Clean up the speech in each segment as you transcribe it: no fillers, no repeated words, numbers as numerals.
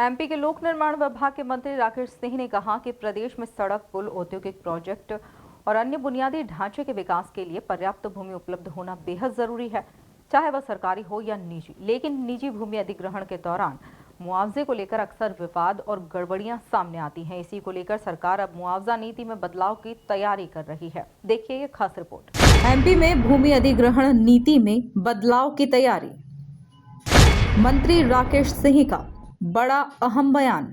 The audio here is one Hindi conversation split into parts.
एमपी के लोक निर्माण विभाग के मंत्री राकेश सिंह ने कहा कि प्रदेश में सड़क, पुल, औद्योगिक प्रोजेक्ट और अन्य बुनियादी ढांचे के विकास के लिए पर्याप्त भूमि उपलब्ध होना बेहद जरूरी है, चाहे वह सरकारी हो या निजी। लेकिन निजी भूमि अधिग्रहण के दौरान मुआवजे को लेकर अक्सर विवाद और गड़बड़ियां सामने आती हैं। इसी को लेकर सरकार अब मुआवजा नीति में बदलाव की तैयारी कर रही है। देखिए ये खास रिपोर्ट। एमपी में भूमि अधिग्रहण नीति में बदलाव की तैयारी। मंत्री राकेश सिंह का बड़ा अहम बयान।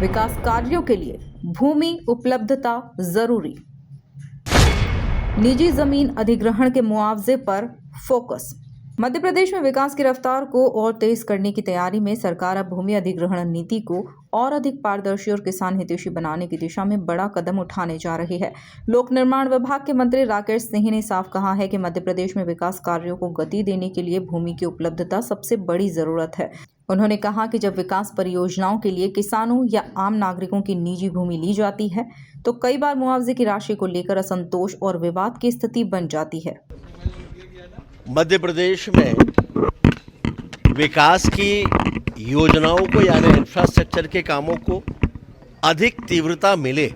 विकास कार्यों के लिए भूमि उपलब्धता जरूरी। निजी जमीन अधिग्रहण के मुआवजे पर फोकस। मध्य प्रदेश में विकास की रफ्तार को और तेज करने की तैयारी में सरकार अब भूमि अधिग्रहण नीति को और अधिक पारदर्शी और किसान हितैषी बनाने की दिशा में बड़ा कदम उठाने जा रही है। लोक निर्माण विभाग के मंत्री राकेश सिंह ने साफ कहा है कि मध्य प्रदेश में विकास कार्यों को गति देने के लिए भूमि की उपलब्धता सबसे बड़ी जरूरत है। उन्होंने कहा कि जब विकास परियोजनाओं के लिए किसानों या आम नागरिकों की निजी भूमि ली जाती है तो कई बार मुआवजे की राशि को लेकर असंतोष और विवाद की स्थिति बन जाती है। मध्य प्रदेश में विकास की योजनाओं को यानी इंफ्रास्ट्रक्चर के कामों को अधिक तीव्रता मिले,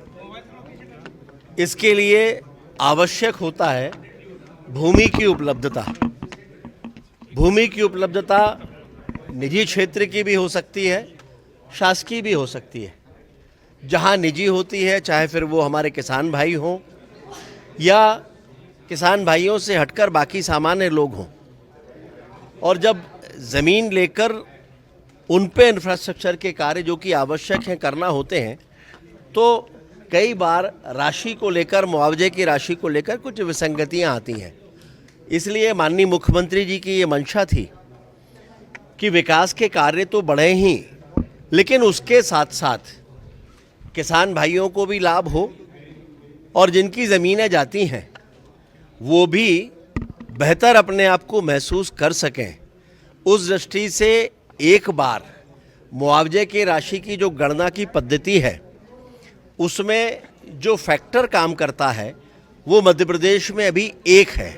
इसके लिए आवश्यक होता है भूमि की उपलब्धता। भूमि की उपलब्धता निजी क्षेत्र की भी हो सकती है, शासकीय भी हो सकती है। जहां निजी होती है, चाहे फिर वो हमारे किसान भाई हों या किसान भाइयों से हटकर बाकी सामान्य लोग हों, और जब ज़मीन लेकर उन पे इंफ्रास्ट्रक्चर के कार्य जो कि आवश्यक हैं करना होते हैं, तो कई बार राशि को लेकर, मुआवजे की राशि को लेकर कुछ विसंगतियां आती हैं। इसलिए माननीय मुख्यमंत्री जी की ये मंशा थी कि विकास के कार्य तो बढ़े ही, लेकिन उसके साथ साथ किसान भाइयों को भी लाभ हो और जिनकी ज़मीनें जाती हैं वो भी बेहतर अपने आप को महसूस कर सकें। उस दृष्टि से एक बार मुआवजे की राशि की जो गणना की पद्धति है, उसमें जो फैक्टर काम करता है वो मध्य प्रदेश में अभी एक है।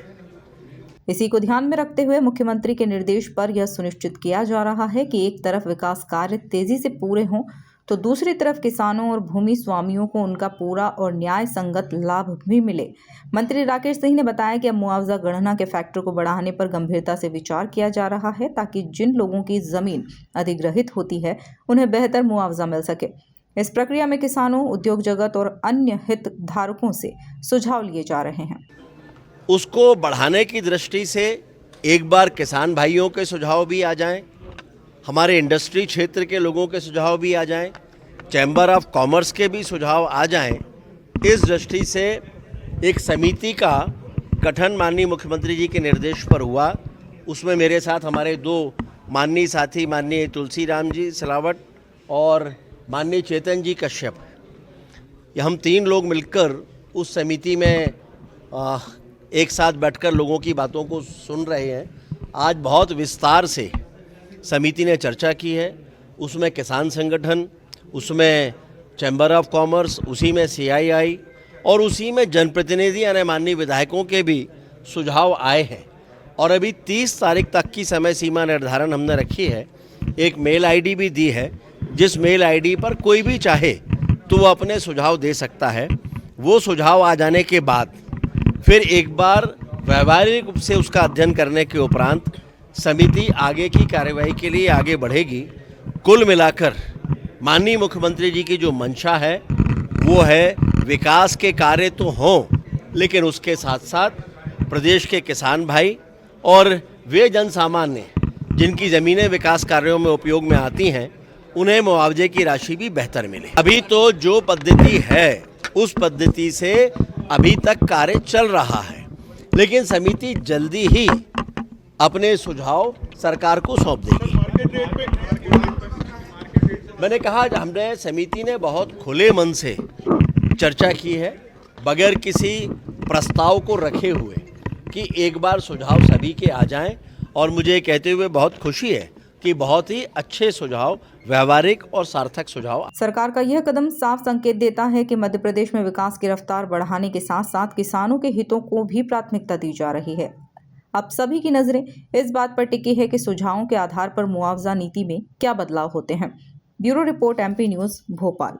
इसी को ध्यान में रखते हुए मुख्यमंत्री के निर्देश पर यह सुनिश्चित किया जा रहा है कि एक तरफ विकास कार्य तेजी से पूरे हों तो दूसरी तरफ किसानों और भूमि स्वामियों को उनका पूरा और न्याय संगत लाभ भी मिले। मंत्री राकेश सिंह ने बताया कि अब मुआवजा गणना के फैक्टर को बढ़ाने पर गंभीरता से विचार किया जा रहा है ताकि जिन लोगों की जमीन अधिग्रहित होती है उन्हें बेहतर मुआवजा मिल सके। इस प्रक्रिया में किसानों, उद्योग जगत और अन्य हितधारकों से सुझाव लिए जा रहे हैं। उसको बढ़ाने की दृष्टि से एक बार किसान भाइयों के सुझाव भी आ जाएं, हमारे इंडस्ट्री क्षेत्र के लोगों के सुझाव भी आ जाएं, चैम्बर ऑफ कॉमर्स के भी सुझाव आ जाएं। इस दृष्टि से एक समिति का गठन माननीय मुख्यमंत्री जी के निर्देश पर हुआ। उसमें मेरे साथ हमारे दो माननीय साथी, माननीय तुलसीराम जी सिलावट और माननीय चेतन जी कश्यप, ये हम तीन लोग मिलकर उस समिति में एक साथ बैठकर लोगों की बातों को सुन रहे हैं। आज बहुत विस्तार से समिति ने चर्चा की है। उसमें किसान संगठन, उसमें चैम्बर ऑफ कॉमर्स, उसी में CII और उसी में जनप्रतिनिधि यानी माननीय विधायकों के भी सुझाव आए हैं। और अभी 30 तारीख तक की समय सीमा निर्धारण हमने रखी है। एक मेल ID भी दी है, जिस मेल ID पर कोई भी चाहे तो वो अपने सुझाव दे सकता है। वो सुझाव आ जाने के बाद फिर एक बार व्यावहारिक रूप से उसका अध्ययन करने के उपरांत समिति आगे की कार्यवाही के लिए आगे बढ़ेगी। कुल मिलाकर माननीय मुख्यमंत्री जी की जो मंशा है वो है विकास के कार्य तो हों, लेकिन उसके साथ साथ प्रदेश के किसान भाई और वे जन सामान्य जिनकी ज़मीनें विकास कार्यों में उपयोग में आती हैं, उन्हें मुआवजे की राशि भी बेहतर मिले। अभी तो जो पद्धति है उस पद्धति से अभी तक कार्य चल रहा है, लेकिन समिति जल्दी ही अपने सुझाव सरकार को सौंप देगी। मैंने कहा, हमने समिति ने बहुत खुले मन से चर्चा की है, बगैर किसी प्रस्ताव को रखे हुए कि एक बार सुझाव सभी के आ जाएं। और मुझे कहते हुए बहुत खुशी है कि बहुत ही अच्छे सुझाव, व्यवहारिक और सार्थक सुझाव। सरकार का यह कदम साफ संकेत देता है कि मध्य प्रदेश में विकास की रफ्तार बढ़ाने के साथ साथ किसानों के हितों को भी प्राथमिकता दी जा रही है। अब सभी की नजरें इस बात पर टिकी है कि सुझावों के आधार पर मुआवजा नीति में क्या बदलाव होते हैं। Bureau report, MP news, Bhopal.